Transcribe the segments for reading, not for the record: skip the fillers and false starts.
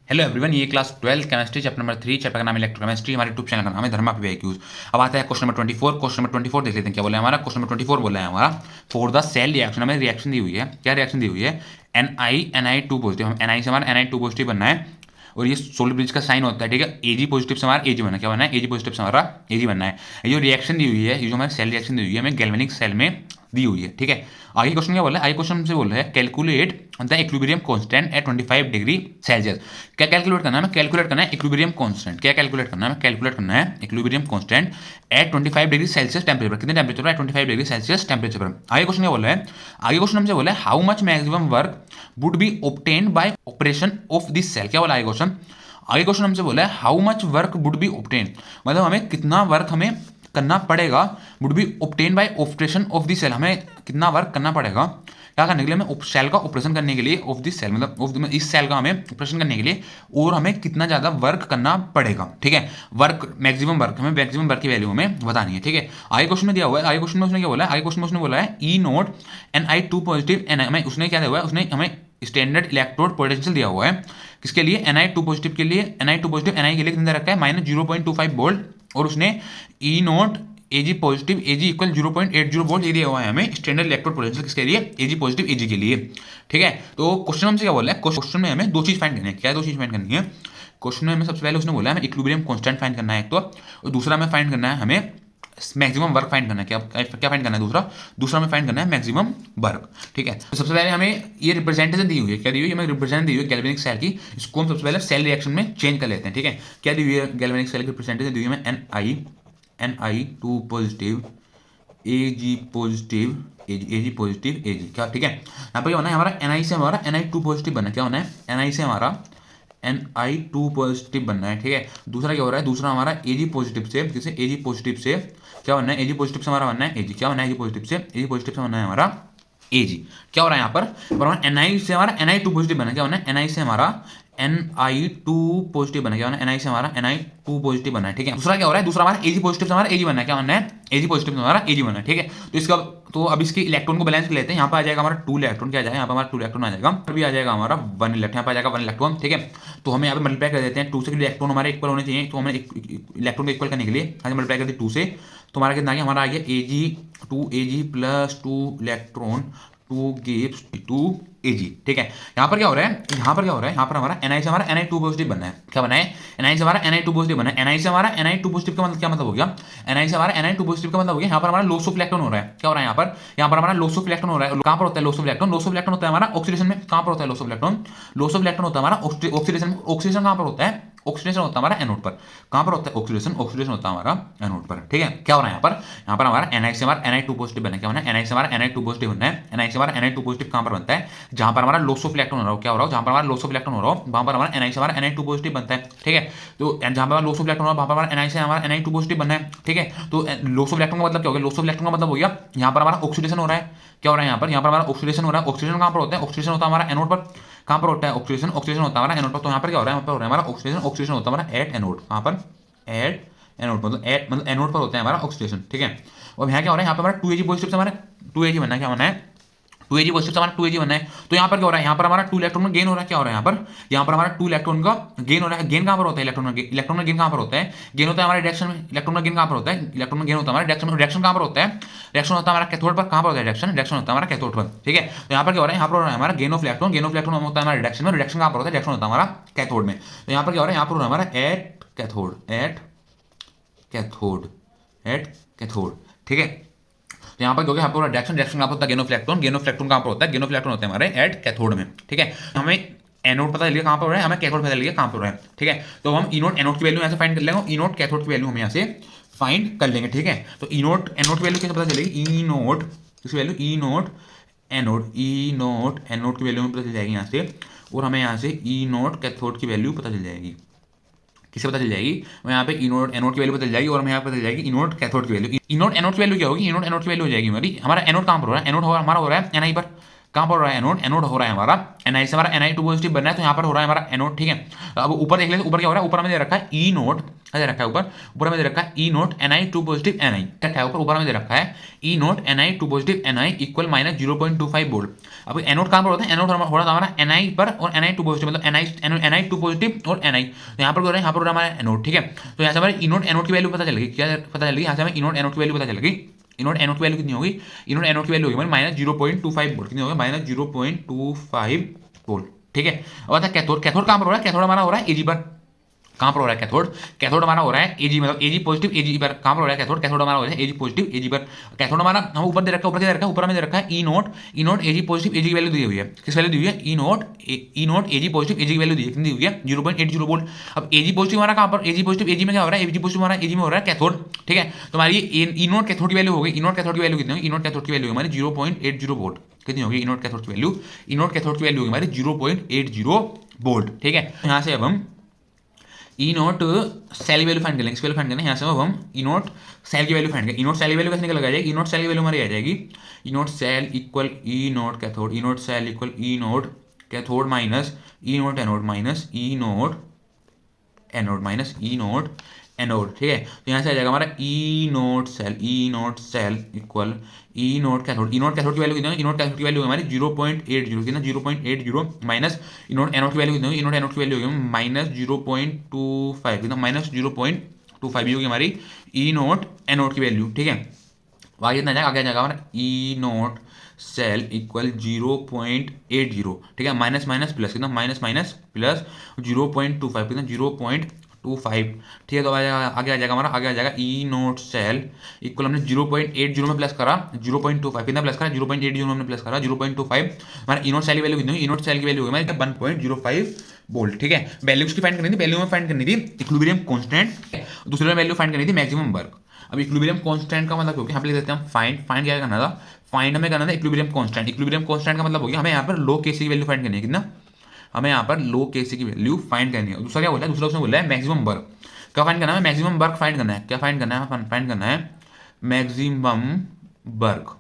Hello everyone, ये class 12 chemistry chapter number 3, chapter का नाम इलेक्ट्रोकेमिस्ट्री। हमारे यूट्यूब चैनल का नाम है धर्मा पीवाईक्यूज। अब आता है क्वेश्चन नंबर 24। क्वेश्चन नंबर 24 देख लेते हैं क्या बोला है हमारा। क्वेश्चन नंबर 24 बोला है हमारा, फॉर द सेल रिएक्शन। हमें रिएक्शन दी हुई है, क्या रिएक्शन दी हुई है, Ni2 पॉजिटिव। हम Ni से हमारा Ni2 पॉजिटिव बनना है और ये सोलर ब्रिज का साइन होता है, ठीक है। Ag पॉजिटिव से हमारा Ag बनना है, क्या बनना है, Ag पॉजिटिव से हमारा Ag बनना है। ये जो रिएक्शन दी हुई है, ये जो हमारी सेल रिएक्शन दी हुई है, हमें गैल्वेनिक सेल में दी हुई है, ठीक है। आगे क्वेश्चन क्या बोला है, आगे क्वेश्चन से बोल रहा है calculate the equilibrium constant eight 25 degree Celsius. क्या कैलकुलेट करना है, हमें कैलकुलेट करना है इक्विलिब्रियम कांस्टेंट। क्या कैलकुलेट करना है, हमें कैलकुलेट करना है equilibrium constant eight 25 degree Celsius temperature पर। कितने टेंपरेचर पर, 25 डिग्री सेल्सियस टेंपरेचर पर। आगे क्वेश्चन क्या बोला है, आगे क्वेश्चन हमसे बोला है how much maximum work would be obtained by operation of this cell. क्या बोला आगे क्वेश्चन, आगे क्वेश्चन हमसे बोला है how much work would be obtain, मतलब हमें कितना वर्क हमें करना पड़ेगा, would be obtain by operation of the cell. हमें कितना वर्क करना पड़ेगा क्या करने के लिए, हमें सेल का ऑपरेशन करने के लिए, ऑफ दिस सेल मतलब इस सेल का हमें ऑपरेशन करने के लिए, और हमें कितना ज़्यादा वर्क करना पड़ेगा, ठीक है। वर्क मैक्सिमम वर्क, हमें मैक्सिमम वर्क की वैल्यू हमें बतानी है, ठीक है। आगे क्वेश्चन में दिया हुआ है, आगे क्वेश्चन में उसने क्या बोला है, आगे क्वेश्चन में उसने बोला है E0 Ni2 पॉजिटिव हमें उसने क्या दिया हुआ है, उसने हमें स्टैंडर्ड इलेक्ट्रोड पोटेंशियल दिया हुआ है किसके लिए, Ni2 पॉजिटिव के लिए। Ni2 पॉजिटिव Ni के लिए कितना रखा है, -0.25 वोल्ट, और उसने E0 Ag positive Ag equal 0.80 volt ये दिया हुआ है हमें स्टैंडर्ड इलेक्ट्रोड पोटेंशियल किसके लिए, Ag पॉजिटिव Ag के लिए, ठीक है। तो क्वेश्चन हमसे क्या बोला है, क्वेश्चन में हमें दो चीज फाइंड करनी है। क्या दो चीज फाइंड करनी है क्वेश्चन में हमें, सबसे पहले उसने बोला है हमें इक्विलिब्रियम कांस्टेंट फाइंड करना है एक तो, और दूसरा हमें फाइंड करना है हमें मैक्सिमम वर्क फाइंड करना है। क्या क्या फाइंड करना है, दूसरा हमें फाइंड करना है मैक्सिमम वर्क, ठीक है। तो सबसे पहले हमें ये रिप्रेजेंटेशन दी हुई है, क्या दी हुई है, हमें रिप्रेजेंट दी हुई है गैल्वेनिक सेल की। इसको हम सबसे पहले सेल रिएक्शन में चेंज कर लेते हैं, ठीक है। क्या दी हुई है गैल्वेनिक सेल की रिप्रेजेंटेशन दी हुई है, Ni2 positive Ag positive Ag positive Ag, क्या, ठीक है। यहाँ पर क्या होना है, हमारा Ni से हमारा Ni2 पॉजिटिव बनना है, क्या होना है, Ni से हमारा Ni2 पॉजिटिव बनना है, ठीक है। दूसरा क्या हो रहा है, दूसरा हमारा Ag पॉजिटिव से, किसे, Ag पॉजिटिव से क्या बनना है, Ag पॉजिटिव से हमारा बनना है Ag, क्या बनना है, Ag पॉजिटिव से, Ag पॉजिटिव से बनना है हमारा Ag। क्या हो रहा है यहाँ पर, Ni से हमारा Ni2 पॉजिटिव बना, क्या होना है, Ni से हमारा Ni2 पॉजिटिव बना, क्या होना है, Ni से हमारा Ni2 पॉजिटिव बना है, ठीक है। दूसरा क्या हो रहा है, दूसरा हमारा Ag पॉजिटिव से हमारा Ag बनना है, क्या बनना है, Ag पॉजिटिव से हमारा Ag बनना है, ठीक है। तो इसका, तो अब इसके इलेक्ट्रॉन को बैलेंस कर लेते हैं। यहाँ पर आ जाएगा हमारा 2 इलेक्ट्रॉन, क्या आ जाएगा, यहाँ पर हमारा 2 इलेक्ट्रॉन आ जाएगा, फिर भी आ जाएगा हमारा 1 इलेक्ट्रॉन, यहाँ पर आ जाएगा 1 इलेक्ट्रॉन, ठीक है। तो हमें यहाँ पे मल्टीप्लाई कर देते हैं 2 से, इलेक्ट्रॉन हमारे इक्वल होने चाहिए, तो हमें इलेक्ट्रॉन को इक्वल करने के लिए यहाँ मल्टीप्लाई कर दी 2 से, तो हमारा कितना आ गया, हमारा आ गया Ag plus 2 electron 2 gives 2 Ag, ठीक है। यहाँ पर क्या हो रहा है, यहाँ पर क्या हो रहा है, यहाँ पर हमारा Ni से हमारा Ni2 पॉजिटिव बनना है, क्या बना है, Ni से हमारा Ni2 पॉजिटिव बना है। Ni से हमारा Ni2 पॉजिटिव का मतलब क्या मतलब हो गया, Ni से हमारा Ni2 पॉजिटिव का मतलब हो गया, यहाँ पर हमारा लॉस ऑफ इलेक्ट्रॉन हो रहा है, क्या हो रहा है यहाँ पर हमारा लॉस ऑफ इलेक्ट्रॉन हो रहा है। कहाँ पर होता है loss of electron, loss of electron होता है हमारा ऑक्सीडेशन में। कहाँ पर होता है loss of electron, loss of electron होता है हमारा ऑक्सीडेशन। ऑक्सीडेशन कहाँ पर होता है, ऑक्सीडेशन होता है हमारा एनोड पर। कहाँ पर होता है ऑक्सीडेशन, ऑक्सीडेशन होता है हमारा एनोड पर, ठीक है। क्या हो रहा है यहाँ पर हमारा Ni से हमारा Ni2 पॉजिटिव बनना है, क्या होना है, Ni से हमारा Ni2 पॉजिटिव बनना है। Ni से हमारा Ni2 पॉजिटिव कहाँ पर बनता है, जहाँ पर हमारा लॉस ऑफ इलेक्ट्रॉन हो रहा हो, क्या हो रहा हो, जहाँ पर हमारा लॉस ऑफ इलेक्ट्रॉन हो रहा हो वहाँ पर हमारा Ni से हमारा Ni2 पॉजिटिव बनता है, ठीक है। तो जहाँ पर हमारा लॉस ऑफ इलेक्ट्रॉन हो रहा है वहाँ पर हमारा Ni से हमारा Ni2 पॉजिटिव बनना है, ठीक है। तो लॉस ऑफ इलेक्ट्रॉन का मतलब क्या हो गया, लॉस ऑफ इलेक्ट्रॉन का मतलब हो गया यहाँ पर हमारा ऑक्सीडेशन हो रहा है, क्या हो रहा है यहाँ पर हमारा ऑक्सीडेशन हो रहा है। ऑक्सीडेशन कहाँ पर होता है, ऑक्सीडेशन होता है हमारा एनोड पर। कहाँ पर होता है ऑक्सीडेशन, ऑक्सीडेशन होता है हमारा एनोड पर। तो यहाँ पर क्या हो रहा है, यहाँ पर हो रहा है हमारा ऑक्सीडेशन, ऑक्सीडेशन होता है हमारा एट एनोड। कहाँ पर, एट एनोड, मतलब एनोड पर होता है हमारा ऑक्सीडेशन, ठीक है। और यहाँ क्या हो रहा है, यहाँ पर हमारा 2Ag पॉजिटिव से हमारा 2Ag बनना है, क्या बनना है, 2Ag पॉजिटिव से हमारा 2Ag बनना है। तो यहाँ पर क्या हो रहा है, यहाँ पर हमारा 2 इलेक्ट्रॉन में गेन हो रहा है, क्या हो रहा है यहाँ पर हमारा 2 इलेक्ट्रॉन का गेन हो रहा है। गेन कहाँ पर होता है, इलेक्ट्रॉन में गेन कहाँ पर होता है, गेन होता है हमारे डायरेक्शन में। इलेक्ट्रॉन में गेन कहाँ पर होता है, इलेक्ट्रॉन में गेन होता है हमारे डायरेक्शन में। डायरेक्शन कहाँ पर होता है, डायरेक्शन होता है हमारा कैथोड पर। कहाँ पर होता है डायरेक्शन, डायरेक्शन होता है हमारा कैथोड पर, ठीक है। तो यहाँ पर क्या हो रहा है, यहाँ पर हो रहा है हमारा gain of electron, gain of electron होता है हमारे डायरेक्शन में। डायरेक्शन कहाँ पर होता है, डायरेक्शन होता है हमारा कैथोड में। तो यहाँ पर क्या हो रहा है, यहाँ पर हो रहा है हमारा at cathode, at cathode, at cathode, ठीक है। तो यहाँ पर क्योंकि यहाँ पर डायरेक्शन, डायरेक्शन कहाँ पर होता है, gain of electron, gain of electron कहाँ पर होता है, गेन ऑफ इलेक्ट्रॉन होता है हमारे एट कैथोड में, ठीक है। हमें एनोड पता चलिए कहाँ पर हो रहा है, हमें कैथोड पता चलिए कहाँ पर हो रहा है, ठीक है। तो हम इनोड एनोड की वैल्यू यहाँ से फाइंड कर लेंगे, इनोड कैथोड की वैल्यू हम यहाँ से फाइंड कर लेंगे, ठीक है। तो इनोड एनोड की वैल्यू कैसे पता चलेगी, इनोड किसकी value, inode anode, inode anode की वैल्यू हमें पता चल जाएगी यहाँ से, और हमें यहाँ से इनोड कैथोड की वैल्यू पता चल जाएगी। किसे पता चल जाएगी, और यहाँ पे इनोड एनोड की वैल्यू पता चल जाएगी, और हमें यहाँ पता चल जाएगी इनोड कैथोड की वैल्यू। इनोड एनोड की वैल्यू क्या होगी, इनोड एनोड की वैल्यू हो जाएगी हमारी, हमारा एनोड कहाँ पर हो रहा है, एनोड हमारा हो रहा है Ni पर। कहाँ पर हो रहा है एनोड, एनोड हो रहा है हमारा Ni से हमारा Ni2 पॉजिटिव बनना है, तो यहाँ पर हो रहा है हमारा एनोड, ठीक है। अब ऊपर देख लेते, ऊपर क्या हो रहा है, ऊपर हमें दे रखा है इनोड क्या दे रखा है ऊपर, ऊपर में दे रखा है E naught N I two positive N I, रखा है ऊपर में दे रखा है E naught N I two positive N I equal minus 0.25 volt. अब एनोड कहाँ पर होता है, एनोड हो रहा था हमारा एन आई पर और एन आई टू पॉजिटिव, मतलब एन आई टू पॉजिटिव और एन आई, तो यहाँ पर हो रहा है, यहाँ पर हो रहा है हमारा एनोड, ठीक है। तो यहाँ से हमारे ई नोट एनोड की वैल्यू पता चलेगी, क्या पता चलेगी, यहाँ से हमें ई नोट एनोड की वैल्यू पता चलेगी। ई नोट एनोड की वैल्यू कितनी होगी, ई नोट एनोड की वैल्यू होगी माइनस 0.25 वोल्ट, कितनी होगी माइनस 0.25 वोल्ट, ठीक है। अब आता है कैथोड, कैथोड कहाँ पर हो रहा है, कैथोड हमारा हो रहा है एजी पर, कहाँ पर हो रहा है कैथोड, कैथोड हमारा हो रहा है एजी, मतलब एजी पॉजिटिव एजी पर, कहाँ पर हो रहा है कैथोड, कैथोड हमारा हो रहा है एजी पॉजिटिव एजी पर। कैथोड हमारा हम ऊपर दे रखा है, ऊपर दे रखा है, ऊपर में दे रखा है ई नोट एजी पॉजिटिव एजी की वैल्यू दी हुई है, किस वैल्यू दी हुई है, ई नोट एजी पॉजिटिव एजी की वैल्यू दी है, कितनी दी हुई है 0.80 वोल्ट। अब एजी पॉजिटिव हमारा कहाँ पर, एजी पॉजिटिव एजी में क्या हो रहा है, एजी पॉजिटिव हमारा एजी में हो रहा है कैथोड, ठीक है। तो हमारी ई नोट कैथोड की वैल्यू होगी, ई नोट कैथोड की वैल्यू कितनी होगी, ई नोट कैथोड की वैल्यू हमारी 0.80 वोल्ट, कितनी होगी ई नोट कैथोड की वैल्यू, ई नोट कैथोड की वैल्यू होगी हमारी 0.80 वोल्ट, ठीक है। यहाँ से अब हम ई नोट सेल की वैल्यू फाइंड कर लेंगे, वैल्यू फाइंड करना है, यहाँ से अब हम ई नोट सेल की वैल्यू फाइंड करेंगे। ई नोट सेल की वैल्यू कैसे निकल आ जाएगी, ई नोट सेल की वैल्यू हमारी आ जाएगी ई नोट सेल इक्वल ई नोट कैथोड, ई नोट सेल इक्वल ई नोट कैथोड माइनस ई नोट एनोड माइनस ई नोट एनोड माइनस ई नोट एनोड, ठीक है। तो यहाँ से आ जाएगा हमारा ई नोट सेल इक्वल ई नोट कैथोड, ई नोट कैथोड की वैल्यू कितनी है, ई नोट कैथोड की वैल्यू हमारी 0.80, कितना 0.80 माइनस ई नोट एनोड की वैल्यू कितनी होगी, ई नोट एनोड की वैल्यू होगी माइनस 0.25, कितना माइनस 0.25 होगी हमारी ई नोट एनोड की वैल्यू, ठीक है। आगे कितना जाएगा, आगे आ जाएगा हमारा ई नोट सेल इक्वल 0.80, ठीक है, माइनस माइनस प्लस, कितना माइनस माइनस प्लस 0.25, कितना 0.25, ठीक है। तो आगे आ जाएगा हमारा, आगे आ जाएगा ई नोट सेल इक्वल हमने 0.80 में प्लस करा 0.25, कितना प्लस करा 0.80 में हमने प्लस करा 0.25, हमारा ई नोट सेल की वैल्यू कितनी होगी, ई नोट सेल की वैल्यू होगी हमारी 1.05 वोल्ट, ठीक है। वैल्यू उसकी फाइंड करनी थी, वैल्यू में फाइंड करनी थी इक्विलिब्रियम कांस्टेंट, दूसरी वैल्यू फाइंड करनी थी मैक्सिमम वर्क। अब इक्विलिब्रियम कांस्टेंट का मतलब हो गया, यहाँ पे लिख देते हैं हम फाइंड क्या करना था, फाइंड हमें करना था इक्विलिब्रियम कांस्टेंट। इक्विलिब्रियम कांस्टेंट का मतलब हो गया हमें यहाँ पर लो केसी की वैल्यू फाइंड करनी है, कितना हमें यहाँ पर लो केसी की वैल्यू फाइंड करनी है। दूसरा क्या बोला है, दूसरा उसने बोला है मैक्सिमम वर्क, क्या फाइंड करना है, मैक्सिमम वर्क फाइंड करना है, क्या फाइंड करना है, फाइंड करना है मैक्सिमम वर्क,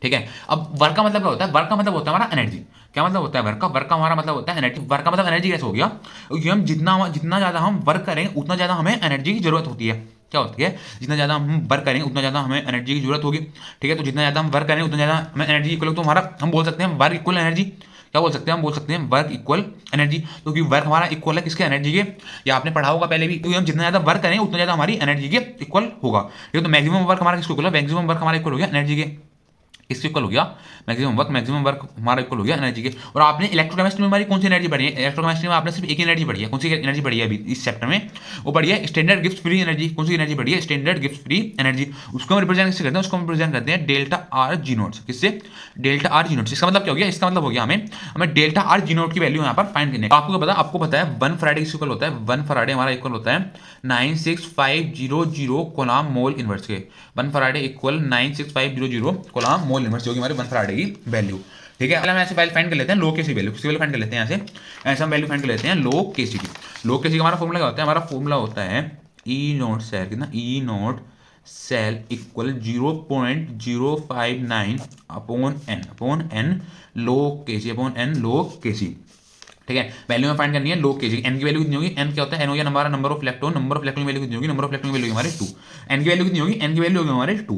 ठीक है। अब वर्क का मतलब क्या होता है, वर्क का मतलब होता है हमारा एनर्जी, क्या मतलब होता है वर्क का, वर्क का हमारा मतलब होता है एनर्जी। वर्क का मतलब एनर्जी कैसे हो गया, क्योंकि हम जितना ज़्यादा हम वर्क करेंगे उतना ज़्यादा हमें एनर्जी की जरूरत होती है, क्या होती है, जितना ज़्यादा हम वर्क करेंगे उतना ज़्यादा हमें एनर्जी की जरूरत होगी, ठीक है। तो जितना ज़्यादा हम वर्क करेंगे उतना ज़्यादा हमें एनर्जी इक्वल, तो हमारा हम बोल सकते हैं वर्क इक्वल एनर्जी, क्या बोल सकते हैं, हम बोल सकते हैं वर्क इक्वल एनर्जी, क्योंकि वर्क हमारा इक्वल है किसके, एनर्जी के, या आपने पढ़ा होगा पहले भी, क्योंकि हम जितना ज़्यादा वर्क करेंगे उतना ज़्यादा हमारी एनर्जी के इक्वल होगा, ठीक है। तो मैक्सिमम वर्क हमारा किसको इक्वल है, मैक्सिमम वर्क हमारा इक्वल हो गया एनर्जी के, इससे इक्वल हो गया मैक्सिमम वर्क हमारा इक्वल हो गया एनर्जी के। और आपने इलेक्ट्रोकेमिस्ट्री में हमारी कौन सी एनर्जी पढ़ी है, इलेक्ट्रोकेमिस्ट्री में आपने सिर्फ एक एनर्जी पढ़ी है, कौन सी एनर्जी पढ़ी है अभी इस चैप्टर में, वो पढ़ी है स्टैंडर्ड गिब्स फ्री एनर्जी, कौन सी एनर्जी पढ़ी है, स्टैंडर्ड गिब्स फ्री एनर्जी। उसको हम रिप्रेजेंट किससे करते हैं, उसको हम रिप्रेजेंट करते हैं डेल्टा आर जी नोट, किससे, डेल्टा आर जी नोट। इसका मतलब क्या हो गया, इसका मतलब हो गया हमें डेल्टा आर जी नोट की वैल्यू यहाँ पर फाइंड करनी है। आपको पता है 1 फराडे इक्वल होता है, 1 फराडे हमारा इक्वल होता है 96500 कोलॉम मोल इनवर्स के, 1 फराडे इक्वल 96500 कोलॉम मोल इनवर्स, जो कि हमारे 1 फराडे की वैल्यू, ठीक है। हम ऐसे वैल्यू फाइंड कर लेते हैं लो केसी वैल्यू, किसी वैल्यू फाइंड कर लेते हैं ऐसे हम वैल्यू फाइंड कर लेते हैं लो केसी की। लो केसी का हमारा फॉर्मूला क्या होता है, हमारा फॉर्मूला होता है ई नोट सेल, कितना E naught cell equal 0.059 upon n log KC, ठीक है। वैल्यू में फाइंड करनी है लो केजी, एन की वैल्यू कितनी होगी, एन क्या होता है, एन हो गया हमारा number of electron, number of electron की वैल्यू कितनी होगी, नंबर ऑफ इलेक्ट्रॉन की वैल्यू हमारे 2, एन की वैल्यू कितनी होगी, एन की वैल्यू होगी हमारे 2,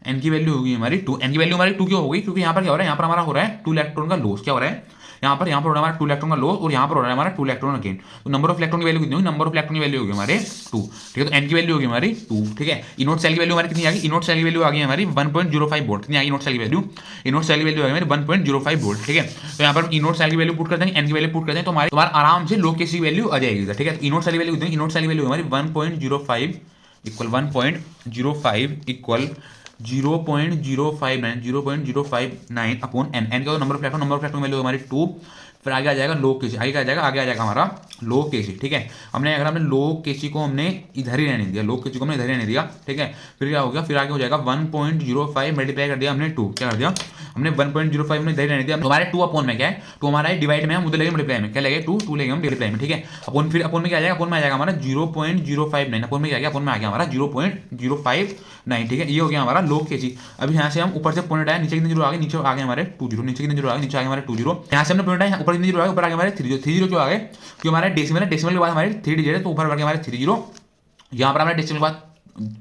एन की वैल्यू होगी हमारी 2, एन की वैल्यू हमारी 2 क्यों होगी, क्योंकि यहाँ पर क्या हो रहा है, यहाँ पर हमारा हो रहा है 2 इलेक्ट्रॉन का लॉस, क्या हो रहा है यहाँ पर हो रहा है हमारा 2 इलेक्ट्रॉन का लॉस, और यहाँ पर हो रहा है हमारा 2 इलेक्ट्रॉन गेन। तो नंबर ऑफ इलेक्ट्रॉन की वैल्यू कितनी होगी, नंबर ऑफ इलेक्ट्रॉन की वैल्यू होगी हमारे 2, ठीक है। तो एन की वैल्यू होगी हमारी 2, ठीक है। इनोट सेल की वैल्यू हमारी कितनी आ गई, इनोट सेल की वैल्यू आ गई हमारी 1.05 वोल्ट, कितनी आ गई इनोट सेल की वैल्यू, इनोट सेल की वैल्यू आ गई हमारी 1.05 वोल्ट, ठीक है। तो यहाँ पर इनोट सेल की वैल्यू पुट करते हैं, एन की वैल्यू पुट करते हैं, तो हमारे आराम से लो केसी वैल्यू आ जाएगी, ठीक है। इनोट सेल की वैल्यू कितनी, इनोट सेल की वैल्यू हमारी 1.05 equal 1.05 equal 0.059 upon N, N का नंबर ऑफ इलेक्ट्रॉन वैल्यू हमारी 2, फिर आगे आ जाएगा लो केसी, आगे आ जाएगा हमारा लो केसी, ठीक है। हमने लो केसी को हमने इधर ही रहने दिया, लो केसी को हमने इधर ही रहने दिया, ठीक है। फिर क्या हो गया, फिर आगे हो जाएगा 1.05 मल्टीप्लाई कर दिया हमने 2, क्या कर दिया हमने 1.05 हमने इधर ही रहने दिया, हमारे 2 अपॉन में क्या है, 2 हमारा डिवाइड में हम उधर लेंगे मल्टीप्लाई में, क्या लगे 2 लेंगे हम मल्टीप्लाई में, ठीक है। अपॉन फिर अपॉन में क्या आ जाएगा, अपॉन में आ जाएगा हमारा 0.059, अपॉन में क्या गया, अपॉन में आ गया हमारा 0.059, ठीक है। ये हो गया हमारा लो केसी। अभी यहाँ से हम ऊपर से पॉइंट आया, नीचे कितने जीरो आ गए, नीचे आ गए हमारे 20, नीचे कितने जीरो आ गए, नीचे आ गए हमारे 20, यहाँ से हमने पॉइंट आया ऊपर जीरो आगे, ऊपर आगे हमारे 30 जो आ गए, क्योंकि हमारे डेसिमल है, डेसिमल के बाद हमारे 3 डिजिट है, तो ऊपर हमारे 30 यहाँ पर हमारे डेसिमल के बाद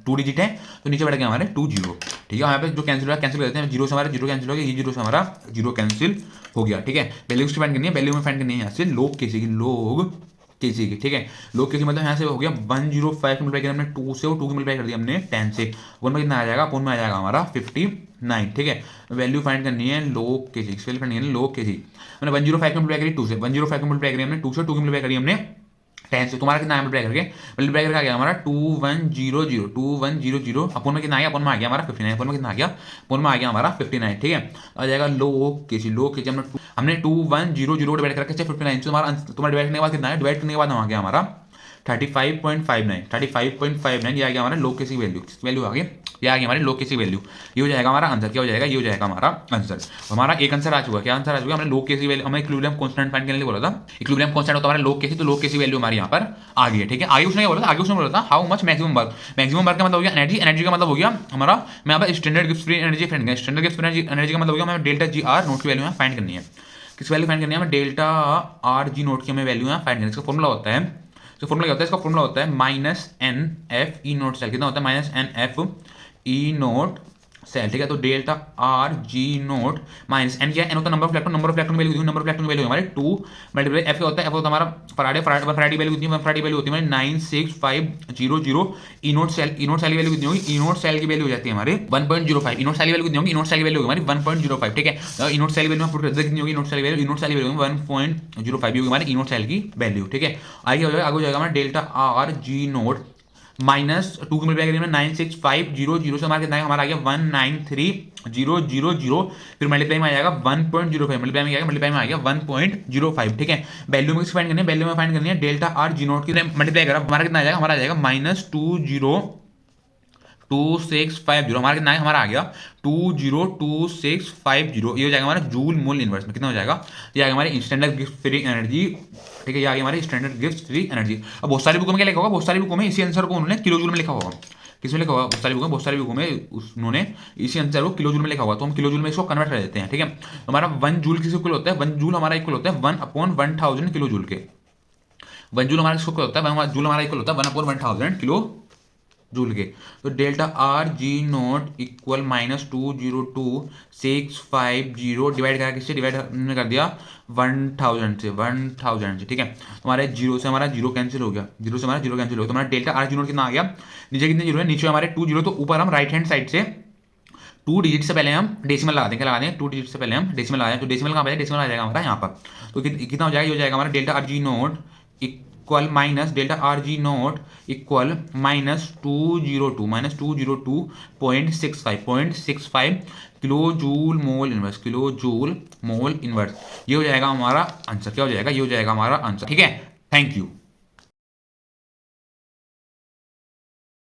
2 डिजिट है तो नीचे बैठ गया हमारे 2 जीरो। ठीक है, यहाँ पे जो कैंसिल हुआ कैंसिल कर देते हैं, जीरो से हमारा जीरो कैंसिल हो गया, ये जीरो से हमारा जीरो कैंसिल हो गया। ठीक है, वैल्यू की फाइंड करनी है, वैल्यू में फाइंड करनी है यहाँ से लोग केसी की, लोग केसी की। ठीक है, लोग केसी मतलब यहाँ से हो गया 105 मल्टीप्लाई किया हमने 2 से, और 2 की मल्टीप्लाई कर दिया हमने 10 से, अपन में कितना आ जाएगा, अपन में आ जाएगा हमारा 59। ठीक है, वैल्यू फाइंड करनी है लोग केसी, वैल्यू फाइंड करनी है लोग केसी। हमने 105 की मल्टीप्लाई करी 2 से, 105 की मल्टीप्लाई करी हमने 2 से, 2 की मल्टीप्लाई करी हमने 10 से, तुम्हारा कितना मल्टीप्लाई करके, मल्टीप्लाई करके आ गया हमारा 2100 अपन में कितना आ गया, अपन में आ गया हमारा 59, अपन में कितना आ गया, अपन में आ गया हमारा 59। ठीक है, आ जाएगा लोग केसी, लोग केसी हमने 2100 डिवाइड करके 59 से तुम्हारा डिवाइड करने के बाद कितना है, डिवाइड करने के बाद आ गया हमारा 35.59 ये आ गया हमारा लोग केसी वैल्यू, वैल्यू आ गई, ये आ गई हमारी लोग केसी वैल्यू। ये हो जाएगा हमारा आंसर, क्या हो जाएगा, ये हो जाएगा हमारा आंसर। हमारा एक आंसर आ चुका है, क्या आंसर आ चुका है, हमने लोग केसी वैल्यू, हमें इक्विलिब्रियम कांस्टेंट फाइंड करने के लिए बोला था, इक्विलिब्रियम कांस्टेंट होता है हमारा लोग केसी, तो लोग केसी वैल्यू हमारी यहाँ पर आ गई है। ठीक है, आगे उसने बोला था, आगे उसने बोला था how much maximum work, maximum work का मतलब हो गया एनर्जी, एनर्जी का मतलब हो गया हमारा, मैं यहाँ पर standard Gibbs free energy find करना, स्टैंडर्ड गिब्स फ्री एनर्जी का मतलब हो गया हमें डेल्टा जी आर नोट की वैल्यू यहाँ फाइंड करनी है, किस वैल्यू फाइंड करनी है, हमें डेल्टा आर जी नोट की हमें वैल्यू यहाँ फाइंड करनी है। इसका फॉर्मूला होता है, तो फॉर्मूला क्या होता है, इसका फॉर्मूला होता है minus N F E naught cell, कितना होता है minus N F E naught cell. ठीक है, तो delta R G naught minus N, क्या एन होता है number of electron, number of electron value, number of electron value हमारे 2 मल्टीप्लाई एफ होता है, एफ होता है हमारा फराडे वैल्यू कितनी है, फराडे वैल्यू होती है हमारी 96500, ई नोट सेल की वैल्यू कितनी होगी, ई नोट सेल की वैल्यू हो जाती है हमारे 1.05, ई नोट सेल की वैल्यू कितनी होगी, ई नोट सेल की वैल्यू होगी हमारी 1.05। ठीक है, ई नोट सेल की वैल्यू पुट करते हैं कितनी होगी, ई नोट सेल की वैल्यू, ई नोट सेल की वैल्यू 1.05 होगी हमारी ई नोट सेल की वैल्यू। ठीक है, आगे हो जाएगा हमारा delta R G naught minus 2 की मल्टीप्लाई करेंगे 96500 से हमारा कितना है, हमारा आ गया 193000, फिर मल्टीप्लाई में आ जाएगा 1.05, मल्टीप्लाई में आ गया 1.05। ठीक है, वैल्यू में फाइंड करनी है, वैल्यू में फाइंड करनी है डेल्टा आर जी नोट की मल्टीप्लाई करा हमारा कितना आ जाएगा, हमारा आ जाएगा -202650, हमारा कितना है, हमारा आ गया 202650, ये हो जाएगा हमारा जूल मोल इनवर्स में कितना हो जाएगा, ये आ गया हमारी स्टैंडर्ड गिब्स फ्री एनर्जी। ठीक है, ये आ गई हमारी स्टैंडर्ड गिब्स फ्री एनर्जी। अब बहुत सारी बुकों में क्या लिखा होगा, बहुत सारी बुकों में इसी आंसर को उन्होंने किलो जूल में लिखा होगा, किसमें लिखा होगा, बहुत सारी बुकों में उन्होंने इसी आंसर को किलो जूल में लिखा होगा, तो हम किलो जूल में इसको कन्वर्ट कर देते हैं। ठीक है, तो हमारा 1 जूल किस इक्वल होता है, 1 जूल हमारा इक्वल होता है 1/1000 किलो जूल के, 1 जूल हमारा इक्वल होता है, जूल हमारा इक्वल होता है 1/1000 किलो जूल के। तो delta R G note equal -202650 divide करा किससे, डिवाइड हमने कर दिया 1000 से। ठीक है, हमारे जीरो से हमारा जीरो कैंसिल हो गया, जीरो से हमारा जीरो कैंसिल हो गया, तो हमारा डेल्टा आर जी नोट कितना आ गया, नीचे कितने जीरो है, नीचे हमारे 2 जीरो, तो ऊपर हम राइट हैंड साइड से 2 डिजिट से पहले हम डेसिमल लगा देंगे, 2 डिजिट से पहले हम डेसिमल लगाएं, तो डेसिमल कहाँ पे, डेसिमल आ जाएगा हमारा यहाँ पर, तो कितना हो जाएगा, ये हो जाएगा हमारा delta R G note equal minus delta R G note equal -202.65 kilo joule mole inverse, kilo joule mole inverse, ये हो जाएगा हमारा आंसर, क्या हो जाएगा, ये हो जाएगा हमारा आंसर। ठीक है, थैंक यू।